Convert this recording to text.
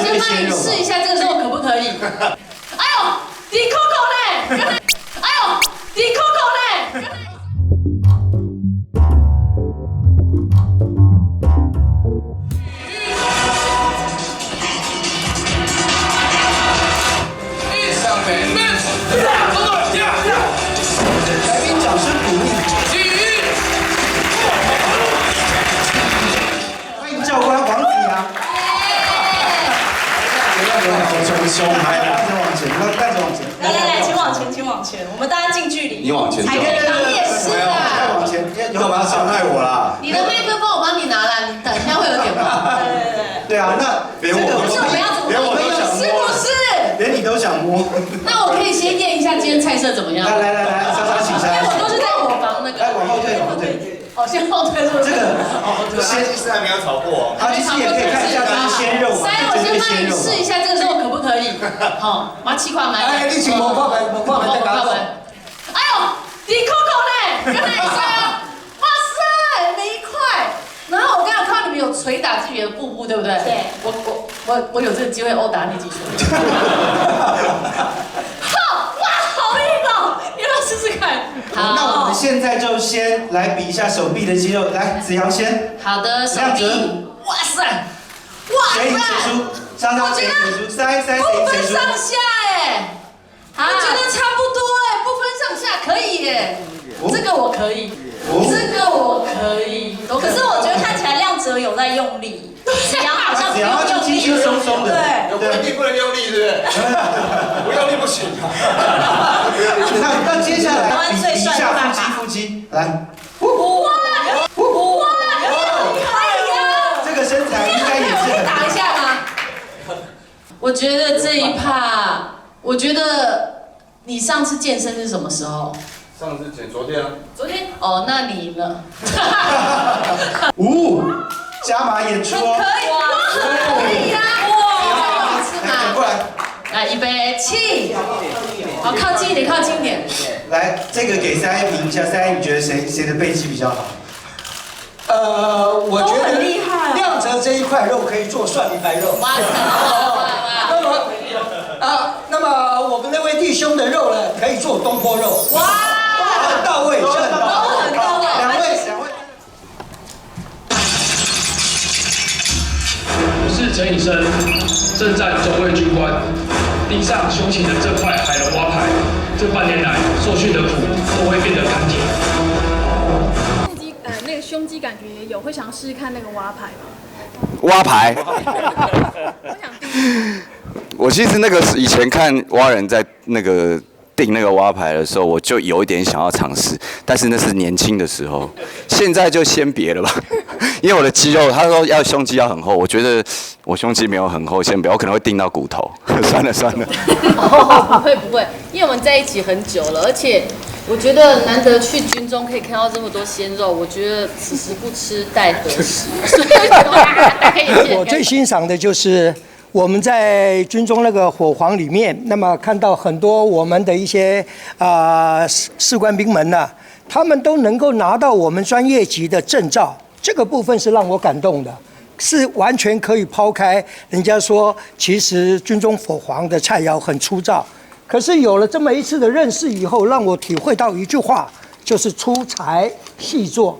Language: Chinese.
先帮你试一下这个肉可不可以？哎呦，你 Coco 呢？哎呦，你 Coco 呢？来宾掌声鼓励。欢迎教官黄子阳。胸拍，带着往前，带着往前。来，请往前，我们大家近距离。你往前走。你也是啊。再往前，你干嘛要伤害我啦？你的麦克风我帮你拿了，你等一下会有点慢。对啊，那连我都想是不是？连你都想摸。那我可以先验一下今天菜色怎么样？来，莎莎请下。因为我都是在伙房那个。来，往后退。哦，先后退是不是？这个先其实还没有炒过。阿基师也可以看一下这是鲜肉嘛？来，我先帮你试一下这个肉可不可以？好，马起款买。哎，你请我看买，再搞。哎呦，你 Coco 呢？跟他一下。哇塞，每一块。然后我刚才看到你们有捶打自己的腹部，对不对？对。我有这个机会殴打你几拳。哇，好硬哦！你要不要试试看？好，那我们现在就先来比一下手臂的肌肉。来，子阳先。好的，手臂。哇塞！哇塞！谁赢谁输？莎莎谁输？塞谁不分谁输？上下哎，我觉得差不多哎，不分上下可以耶。这个我可以，这个我可以。可是我觉得看起来亮哲有在用力，子阳好像不用用力。轻轻松松的。有规定不能用力，是不是？不用力不行。那接下来比一下腹肌，来。哇！可以呀。这个身材应该也是很。打一下吗？我觉得这一趴，我觉得你上次健身是什么时候？上次昨天啊。昨天哦，那你赢了。加码演出哦。可以哇，可以呀！哇，好吃吗？转过来。来，预备起。好，靠近一点，靠近一点。来，这个给3A评一下，3A你觉得谁的背肌比较好？我觉得亮哲这一块肉可以做蒜泥白肉。哇！那么我们那位弟兄的肉呢，可以做东坡肉。哇！很到位，很到位。两位。我是陈以生，正战中尉军官，地上胸前的这块海龙蛙牌，这半年来受训的苦都会变得甘甜。那个胸肌感觉也有，会想试试看那个蛙牌吗？蛙牌。我想第我其实那个以前看蛙人在那个定那个蛙牌的时候，我就有一点想要尝试，但是那是年轻的时候，现在就先别了吧。因为我的肌肉，他说要胸肌要很厚，我觉得我胸肌没有很厚，先不要，我可能会定到骨头。算了。不会，因为我们在一起很久了，而且我觉得难得去军中可以看到这么多鲜肉，我觉得此时不吃待何时。我最欣赏的就是我们在军中那个火黄里面，那么看到很多我们的一些士官兵们呢，他们都能够拿到我们专业级的证照，这个部分是让我感动的，是完全可以抛开人家说其实军中火黄的菜肴很粗糙，可是有了这么一次的认识以后，让我体会到一句话，就是粗材细作。